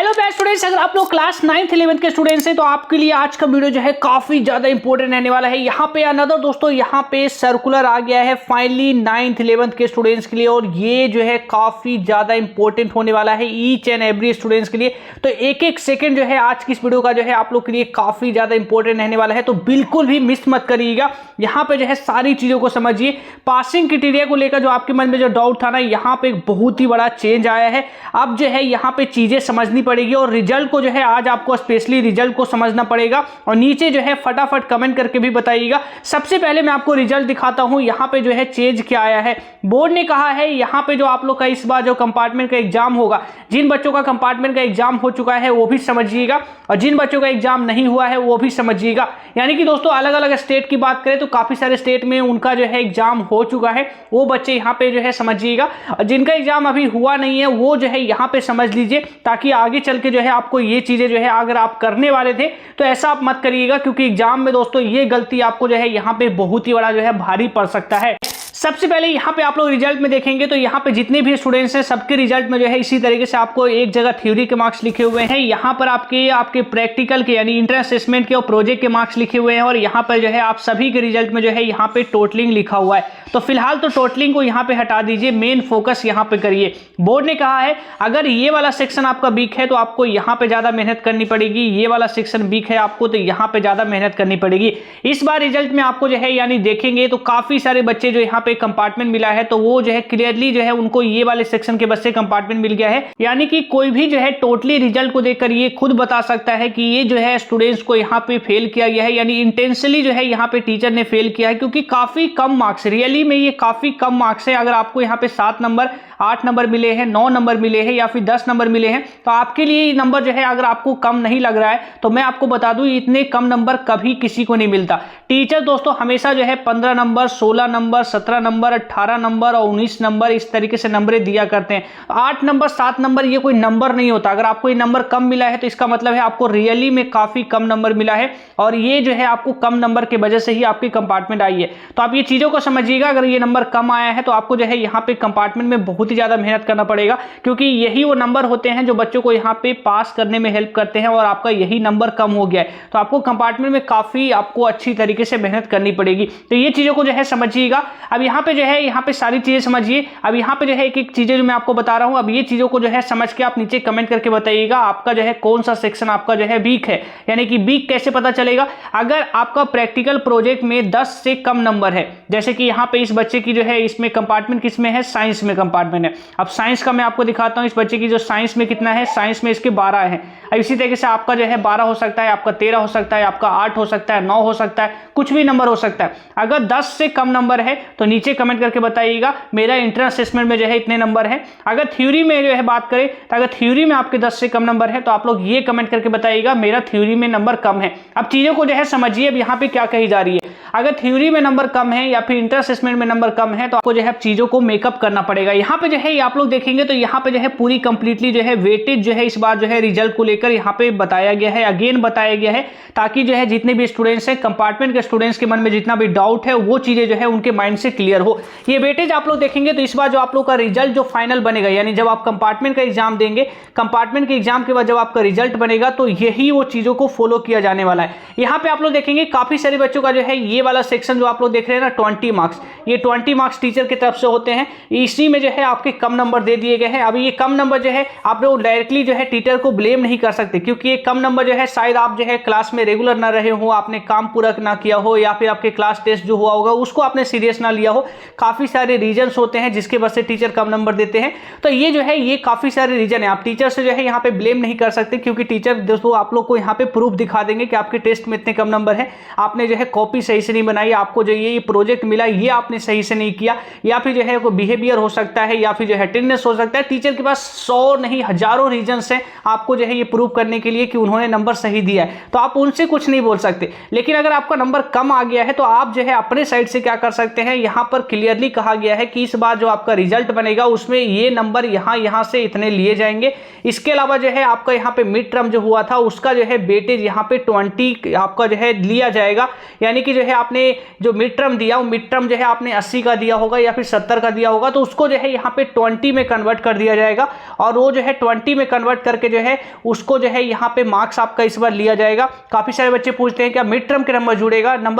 Hello best students, अगर आप लोग क्लास 9th 11th के स्टूडेंट्स हैं तो आपके लिए आज का वीडियो जो है काफी ज्यादा इंपॉर्टेंट रहने वाला है। यहाँ पे अनदर दोस्तों यहाँ पे सर्कुलर आ गया है फाइनली 9th 11th के स्टूडेंट्स के लिए, और ये जो है काफी ज्यादा इंपॉर्टेंट होने वाला है ईच एंड एवरी स्टूडेंट्स के लिए। तो एक एक सेकंड जो है आज की इस वीडियो का जो है आप लोग के लिए काफी ज्यादा इंपॉर्टेंट रहने वाला है, तो बिल्कुल भी मिस मत करिएगा। यहाँ पे जो है सारी चीजों को समझिए। पासिंग क्राइटेरिया को लेकर जो आपके मन में जो डाउट था ना, यहाँ पे एक बहुत ही बड़ा चेंज आया है। अब जो है यहाँ पे चीजें समझनी पड़ेगी और रिजल्ट को जो है आज आपको स्पेशली रिजल्ट को समझना पड़ेगा। और नीचे जो है फटाफट कमेंट करके भी बताइएगा। सबसे पहले मैं आपको रिजल्ट दिखाता हूं, यहाँ पे जो है चेंज क्या आया है। बोर्ड ने कहा है यहाँ पे जो आप लोग का इस बार जो कंपार्टमेंट का एग्जाम होगा, जिन बच्चों का कंपार्टमेंट का एग्जाम हो चुका है वो भी समझिएगा, और जिन बच्चों का एग्जाम नहीं हुआ है वो भी समझिएगा। यानी कि दोस्तों अलग अलग स्टेट की बात करें तो काफी सारे स्टेट में उनका जो है एग्जाम हो चुका है, वो बच्चे यहाँ पे जो है समझिएगा। और जिनका एग्जाम अभी हुआ नहीं है वो जो है यहाँ पे समझ लीजिए, ताकि आगे चल के जो है आपको ये चीजें जो है अगर आप करने वाले थे तो ऐसा आप मत करिएगा, क्योंकि एग्जाम में दोस्तों ये गलती आपको जो है यहाँ पे बहुत ही बड़ा जो है भारी पड़ सकता है। सबसे पहले यहाँ पे आप लोग रिजल्ट में देखेंगे तो यहाँ पे जितने भी स्टूडेंट्स हैं सबके रिजल्ट में जो है इसी तरीके से आपको एक जगह थ्योरी के मार्क्स लिखे हुए हैं, यहाँ पर आपके प्रैक्टिकल के यानी इंट्रेंस असेसमेंट के और प्रोजेक्ट के मार्क्स लिखे हुए हैं, और यहाँ पर जो है आप सभी के रिजल्ट में जो है यहाँ पे टोटलिंग लिखा हुआ है। तो फिलहाल तो टोटलिंग को यहाँ पे हटा दीजिए, मेन फोकस यहाँ पे करिए। बोर्ड ने कहा है अगर ये वाला सेक्शन आपका वीक है तो आपको यहाँ पे ज्यादा मेहनत करनी पड़ेगी, ये वाला सेक्शन वीक है आपको तो यहाँ पे ज्यादा मेहनत करनी पड़ेगी। इस बार रिजल्ट में आपको जो है यानी देखेंगे तो काफी सारे बच्चे जो यहाँ पे कंपार्टमेंट मिला है तो वो जो है क्लियरली जो है उनको ये वाले सेक्शन के बच्चे कंपार्टमेंट मिल गया है। यानी कि कोई भी जो है टोटली रिजल्ट को देखकर ये खुद बता सकता है कि ये जो है स्टूडेंट्स को यहाँ पे फेल किया गया है, यानी इंटेंशनली जो है यहाँ पे टीचर ने फेल किया है, क्योंकि काफी कम मार्क्स, रियली में ये काफी कम मार्क्स है। अगर आपको यहाँ पे 7 नंबर 8 नंबर मिले हैं, 9 नंबर मिले हैं या फिर 10 नंबर मिले हैं तो आपके लिए ये नंबर जो है अगर आपको कम नहीं लग रहा है तो मैं आपको बता दूं इतने कम नंबर कभी किसी को नहीं मिलता। टीचर दोस्तों हमेशा जो है 15 नंबर 16 नंबर 17 नंबर 18 नंबर और 19 नंबर इस तरीके से नंबरें दिया करते हैं। 8 नंबर 7 नंबर ये कोई नंबर नहीं होता। अगर आपको ये नंबर कम मिला है तो इसका मतलब है आपको रियली में काफी कम नंबर मिला है, और ये जो है आपको कम नंबर की वजह से ही आपकी कंपार्टमेंट आई है। तो आप ये चीजों को समझिएगा। अगर ये नंबर कम आया है तो आपको जो है यहाँ पे कंपार्टमेंट में बहुत ही ज्यादा मेहनत करना पड़ेगा, क्योंकि यही वो नंबर होते हैं जो बच्चों को यहाँ पे पास करने में हेल्प करते हैं, और आपका यही नंबर कम हो गया है तो आपको कंपार्टमेंट में काफी आपको अच्छी तरीके से मेहनत करनी पड़ेगी। तो ये चीजों को जो है समझिएगा। अब यहाँ पे जो है यहाँ पे सारी चीजें समझिए। अब यहाँ पे जो है एक एक चीजें जो मैं आपको बता रहा हूँ, अब ये चीजों को जो है समझ के आप नीचे कमेंट करके बताइएगा आपका जो है कौन सा सेक्शन आपका जो है वीक है। यानी कि वीक कैसे पता चलेगा? अगर आपका प्रैक्टिकल प्रोजेक्ट में 10 से कम नंबर है, जैसे कि यहाँ पे इस बच्चे की जो है इसमें कंपार्टमेंट किसमें है, साइंस में कंपार्टमेंट है। अब साइंस का मैं आपको दिखाता हूं, इस बच्चे की जो साइंस में कितना है, साइंस में इसके 12 है। अब इसी तरीके से आपका जो है 12 हो सकता है, आपका 13 हो सकता है, आपका 8 हो सकता है, 9 हो सकता है, कुछ भी नंबर हो सकता है। अगर 10 से कम नंबर है तो नीचे कमेंट करके बताइएगा मेरा इंट्रेंस असेसमेंट में जो है इतने नंबर है। अगर थ्योरी में जो है बात करें तो अगर थ्योरी में आपके 10 से कम नंबर है तो आप लोग ये कमेंट करके बताइएगा मेरा थ्योरी में नंबर कम है। अब चीजों को जो है समझिए, अब यहाँ पे क्या कही जा रही है। अगर थ्योरी में नंबर कम है या फिर इंट्रेंस असेसमेंट में नंबर कम है तो आपको जो है चीजों को मेकअप करना पड़ेगा। यहाँ पे जो है आप लोग देखेंगे तो यहाँ पे जो है पूरी कंप्लीटली जो है वेटेज जो है इस बार जो है रिजल्ट को लेकर यहाँ पे बताया गया है, अगेन बताया गया है, ताकि जो है जितने भी स्टूडेंट्स हैं कंपार्टमेंट के स्टूडेंट्स के मन में जितना भी डाउट है वो चीजें जो है उनके माइंड से क्लियर हो। ये वेटेज आप लोग देखेंगे तो इस बार जो आप लोग का रिजल्ट जो फाइनल बनेगा, यानी जब आप कंपार्टमेंट का एग्जाम देंगे, कंपार्टमेंट के एग्जाम के बाद जब आपका रिजल्ट बनेगा तो यही वो चीजों को फॉलो किया जाने वाला है। यहाँ पे आप लोग देखेंगे काफी सारे बच्चों का जो है ये वाला सेक्शन जो आप लोग देख रहे हैं ना 20 मार्क्स, ये 20 मार्क्स टीचर की तरफ से होते हैं। इसी में जो है आपके कम नंबर दे दिए गए हैं। अभी ये कम नंबर जो है आप लोग डायरेक्टली जो है टीचर को ब्लेम नहीं कर सकते, क्योंकि ये कम नंबर जो है शायद आप जो है क्लास में रेगुलर ना रहे हो, आपने काम पूरा ना किया हो, या फिर आपके क्लास टेस्ट जो हुआ होगा उसको आपने सीरियस ना लिया हो। काफी सारे रीजंस होते हैं जिसके वजह से टीचर कम नंबर देते हैं। तो ये जो है ये काफी सारे रीजन है। आप टीचर से जो है यहाँ पे ब्लेम नहीं कर सकते, क्योंकि टीचर दोस्तों आप लोग को यहाँ पे प्रूफ दिखा देंगे कि आपके टेस्ट में इतने कम नंबर है, आपने जो है कॉपी सही से नहीं बनाई, आपको जो ये प्रोजेक्ट मिला ये आपने सही से नहीं किया, या फिर जो है कोई बिहेवियर हो सकता है, या फिर जो है अटेंडेंस हो सकता है। टीचर के पास 100 नहीं हजारों रीजंस हैं आपको जो है ये प्रूव करने के लिए कि उन्होंने नंबर सही दिया है, तो आप उनसे कुछ नहीं बोल सकते। लेकिन अगर आपका नंबर कम आ गया है तो आप जो है अपने साइड से क्या कर सकते हैं, यहाँ पर क्लियरली कहा गया है कि इस बार जो आपका रिजल्ट बनेगा उसमें ये नंबर यहाँ से इतने लिए जाएंगे। इसके अलावा जो है आपका यहाँ पे मिड टर्म जो हुआ था उसका जो है वेटेज यहाँ पे 20 आपका जो है लिया जाएगा। यानी कि जो है आपने जो मिड टर्म दिया, वो मिड टर्म जो है आपने 80 का दिया होगा या फिर 70 का दिया होगा, तो उसको जो है यहाँ पे 20 में कन्वर्ट कर दिया जाएगा और वो जो है 20 में कन्वर्ट करके जो है उसको जो है यहाँ पे मार्क्स आपका इस बार लिया जाएगा। काफी सारे बच्चे पूछते हैं क्या मिड टर्म के नंबर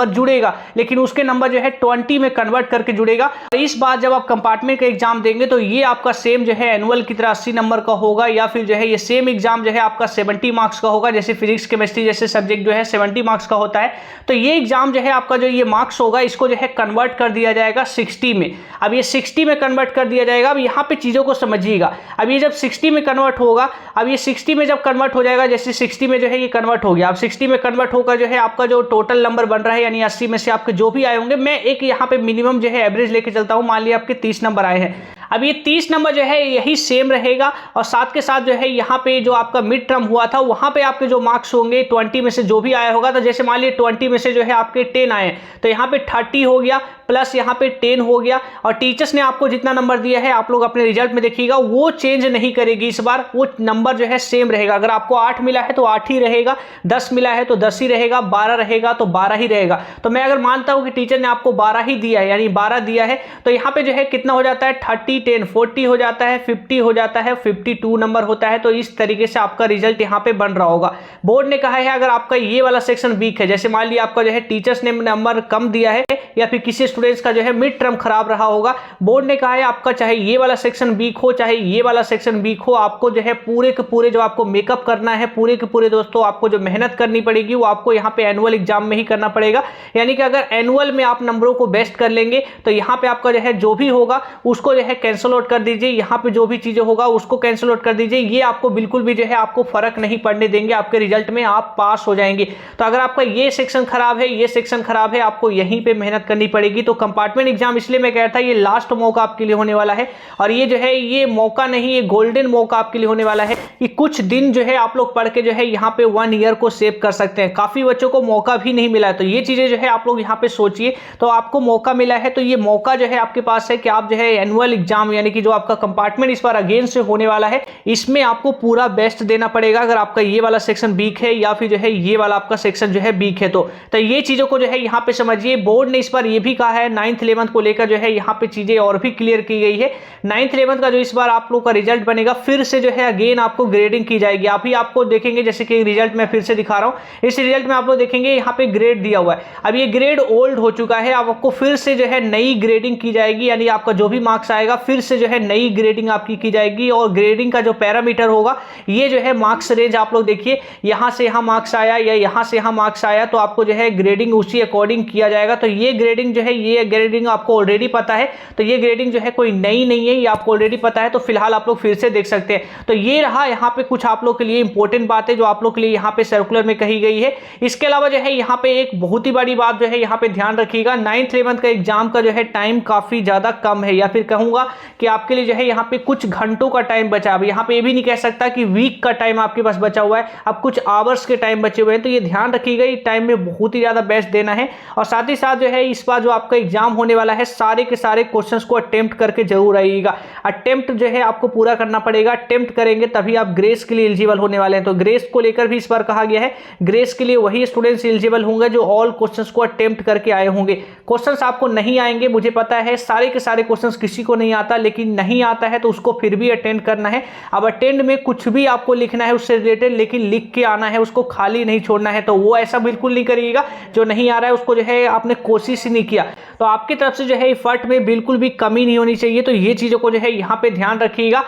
जुड़ेगा, लेकिन उसके नंबर जो है 20 में कन्वर्ट करके जुड़ेगा। इस बार जब आप कंपार्टमेंट का एग्जाम देंगे तो ये आपका सेम जो है एनुअल की तरह 80 नंबर का होगा, या फिर जो है ये सेम एग्जाम जो है आपका 70 मार्क्स का होगा। जैसे फिजिक्स केमिस्ट्री जैसे सब्जेक्ट जो है 70 मार्क्स का होता है, तो ये एग्जाम जो है आपका जो ये मार्क्स होगा इसको जो है कन्वर्ट कर दिया जाएगा 60 में। अब ये 60 में कन्वर्ट कर दिया जाएगा। अब यहाँ पे चीजों को समझिएगा, अब ये जब 60 में कन्वर्ट होगा, अब ये 60 में जब कन्वर्ट हो जाएगा, जैसे 60 में जो है ये कन्वर्ट हो गया, अब 60 में कन्वर्ट होकर जो है आपका जो टोटल नंबर बन रहा है, यानी 80 में से आपके जो भी आए होंगे, मैं एक यहाँ पे मिनिमम जो है एवरेज लेके चलता हूँ। मान लिया आपके 30 नंबर आए हैं, अब ये 30 नंबर जो है यही सेम रहेगा और साथ के साथ जो है यहाँ पे जो आपका मिड टर्म हुआ था वहां पे आपके जो मार्क्स होंगे 20 में से जो भी आया होगा, तो जैसे मान लीजिए 20 में से जो है आपके 10 आए, तो यहाँ पे 30 हो गया प्लस यहाँ पे 10 हो गया, और टीचर्स ने आपको जितना नंबर दिया है आप लोग अपने रिजल्ट में देखिएगा वो चेंज नहीं करेगी इस बार, वो नंबर जो है सेम रहेगा। अगर आपको 8 मिला है तो 8 ही रहेगा, 10 मिला है तो 10 ही रहेगा, 12 रहेगा तो 12 ही रहेगा। तो मैं अगर मानता हूं कि टीचर ने आपको 12 ही दिया है, यानी 12 दिया है, तो यहाँ पे जो है कितना हो जाता है 30 10 40 हो जाता है, 50 हो जाता है, 52 नंबर होता है। तो इस तरीके से आपका रिजल्ट यहाँ पे बन रहा होगा। बोर्ड ने कहा है अगर आपका ये वाला सेक्शन वीक है, जैसे मान लिया आपका जो है टीचर्स ने नंबर कम दिया है या फिर किसी स्टूडेंट्स का जो है मिड टर्म खराब रहा होगा, बोर्ड ने कहा है आपका चाहे ये वाला सेक्शन वीक हो चाहे ये वाला सेक्शन वीक हो, आपको जो है पूरे के पूरे जो आपको मेकअप करना है, पूरे के पूरे दोस्तों आपको जो मेहनत करनी पड़ेगी वो आपको यहाँ पे एनुअल एग्जाम में ही करना पड़ेगा। यानी कि अगर एनुअल में आप नंबरों को बेस्ट कर लेंगे तो यहाँ पे आपका जो है जो भी होगा उसको जो है कैंसिल आउट कर दीजिए, यहाँ पे जो भी चीजें होगा उसको कैंसिल आउट कर दीजिए। ये आपको बिल्कुल भी जो है आपको फर्क नहीं पड़ने देंगे, आपके रिजल्ट में आप पास हो जाएंगे। तो अगर आपका ये सेक्शन खराब है, ये सेक्शन खराब है, आपको यहीं पे मेहनत करनी पड़ेगी। तो कंपार्टमेंट एग्जाम इसलिए मैं कह रहा था ये लास्ट मौका आपके लिए होने वाला है, और ये जो है ये मौका नहीं, ये गोल्डन मौका आपके लिए होने वाला है कि कुछ दिन जो है आप लोग पढ़ के जो है यहाँ पे 1 ईयर को सेव कर सकते हैं। काफी बच्चों को मौका भी नहीं मिला है, तो ये चीजें जो है आप लोग यहाँ पे सोचिए। तो आपको मौका मिला है, तो ये मौका जो है आपके पास है कि आप जो है एनुअल एग्जाम यानी कि जो आपका कंपार्टमेंट इस बार अगेन से होने वाला है, इसमें आपको पूरा बेस्ट देना पड़ेगा। अगर आपका ये वाला सेक्शन वीक है या फिर जो है ये वाला आपका सेक्शन जो है वीक है, तो ये चीजों को जो है यहाँ पे समझिए। बोर्ड ने इस बार ये भी कहा है 9th 11th को लेकर जो है यहाँ पे चीजें और भी क्लियर की गई है। 9th 11th का जो इस बार आप लोग का रिजल्ट बनेगा, फिर से जो है अगेन आपको ग्रेडिंग की जाएगी। अभी आपको देखेंगे जैसे कि रिजल्ट मैं फिर से दिखा रहा हूं, इस रिजल्ट में आप लोग देखेंगे यहाँ पे ग्रेड दिया हुआ है। अब ये ग्रेड ओल्ड हो चुका है, अब आपको फिर से जो है नई ग्रेडिंग की जाएगी, यानी आपका जो भी मार्क्स आएगा फिर से जो है नई ग्रेडिंग आपकी की जाएगी। और ग्रेडिंग का जो पैरामीटर होगा, ये जो है मार्क्स रेंज आप लोग देखिए, यहां से यहां मार्क्स आया या यहां से यहां मार्क्स आया, तो आपको जो है ग्रेडिंग उसी अकॉर्डिंग किया जाएगा। तो ये ग्रेडिंग जो है, ये ग्रेडिंग आपको ऑलरेडी पता है, तो ये ग्रेडिंग जो है कोई नई नहीं है, ये आपको ऑलरेडी पता है। तो फिलहाल आप लोग फिर से देख सकते हैं। तो ये रहा यहाँ पे कुछ आप लोग के लिए इंपॉर्टेंट बात है जो आप लोग के लिए यहाँ पे सर्कुलर में कही गई है। इसके अलावा जो है यहाँ पे एक बहुत ही बड़ी बात जो है यहाँ पे ध्यान रखिएगा, 9th 11th का एग्जाम का जो है टाइम काफी ज्यादा कम है, या फिर कहूंगा कि आपके लिए जो है यहाँ पे कुछ घंटों का टाइम बचा। अब यहाँ पे ये भी नहीं कह सकता कि वीक का टाइम आपके पास बचा हुआ है, अब कुछ आवर्स के टाइम बचे हुए हैं। तो ये ध्यान रखिएगा, ये टाइम में बहुत ही ज्यादा बेस्ट देना है। और साथ ही साथ जो है इस बार जो आपका एग्जाम होने वाला है, सारे के सारे क्वेश्चंस को अटेम्प्ट करके जरूर आइएगा। अटेम्प्ट जो है आपको पूरा करना पड़ेगा, अटेम्प्ट करेंगे तभी आप ग्रेस के लिए एलिजिबल होने वाले हैं। तो ग्रेस को लेकर भी इस बार कहा गया है, ग्रेस के लिए वही स्टूडेंट्स एलिजिबल होंगे जो ऑल क्वेश्चंस को अटेम्प्ट करके आए होंगे। क्वेश्चंस आपको नहीं आएंगे, मुझे पता है, सारे के सारे क्वेश्चंस किसी को नहीं आता, लेकिन नहीं आता है तो उसको फिर भी अटेंड करना है। अब अटेंड में कुछ भी आपको लिखना है उससे रिलेटेड, लेकिन लिख के आना है, उसको खाली नहीं छोड़ना है। तो वो ऐसा बिल्कुल नहीं करिएगा जो नहीं आ रहा है उसको जो है आपने कोशिश ही नहीं किया, तो आपकी तरफ से जो है एफर्ट में बिल्कुल भी कमी नहीं होनी चाहिए। तो ये चीजों को जो है यहाँ पे ध्यान रखिएगा।